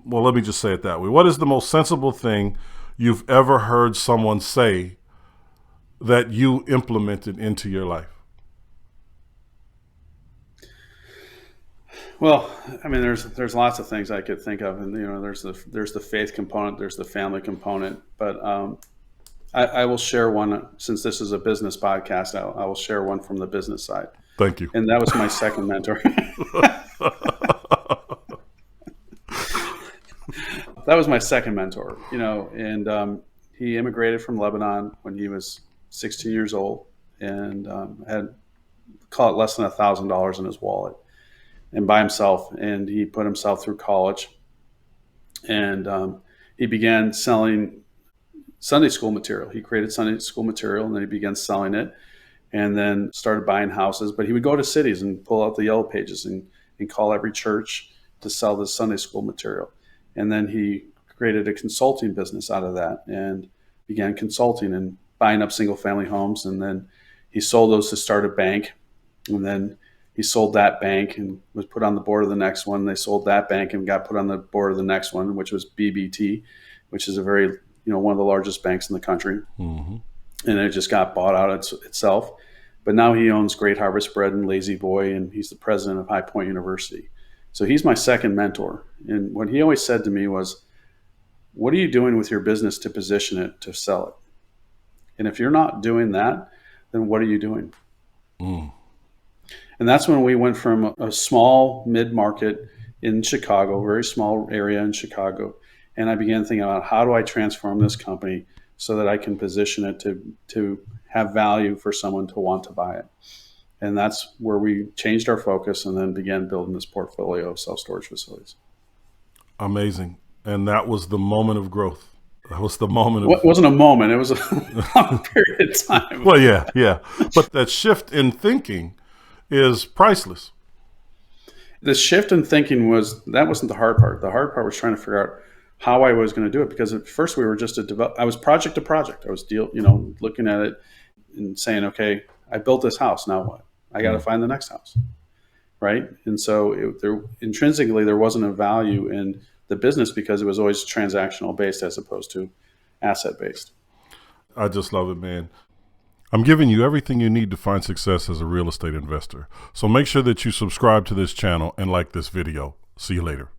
well, let me just say it that way. What is the most sensible thing you've ever heard someone say that you implemented into your life? Well, I mean, there's lots of things I could think of, and there's the faith component, there's the family component, but I will share one since this is a business podcast. I will share one from the business side, Thank you. and that was my second mentor. That was my second mentor, and he immigrated from Lebanon when he was 16 years old, and had call it less than $1,000 in his wallet, and by himself. And he put himself through college, and he began selling Sunday school material. He created Sunday school material, and then he began selling it, and then started buying houses. But he would go to cities and pull out the yellow pages and call every church to sell the Sunday school material. And then he created a consulting business out of that and began consulting and buying up single family homes. And then he sold those to start a bank. And then he sold that bank and was put on the board of the next one. They sold that bank and got put on the board of the next one, which was BB&T, which is a very, one of the largest banks in the country. Mm-hmm. And it just got bought out itself. But now he owns Great Harvest Bread and Lazy Boy, and he's the president of High Point University. So he's my second mentor. And what he always said to me was, what are you doing with your business to position it to sell it? And if you're not doing that, then what are you doing? Mm. And that's when we went from a small mid-market in Chicago, very small area in Chicago. And I began thinking about, how do I transform this company so that I can position it to have value for someone to want to buy it? And that's where we changed our focus and then began building this portfolio of self-storage facilities. Amazing. And that was the moment of growth. That was the moment of... It wasn't a moment. It was a long period of time. Well, yeah. But that shift in thinking is priceless. The shift in thinking wasn't the hard part. The hard part was trying to figure out how I was going to do it, because at first we were just I was project to project. I was looking at it and saying, okay, I built this house. Now what? I got to find the next house, right? And so intrinsically there wasn't a value in the business because it was always transactional based as opposed to asset based. I just love it, man. I'm giving you everything you need to find success as a real estate investor. So make sure that you subscribe to this channel and like this video. See you later.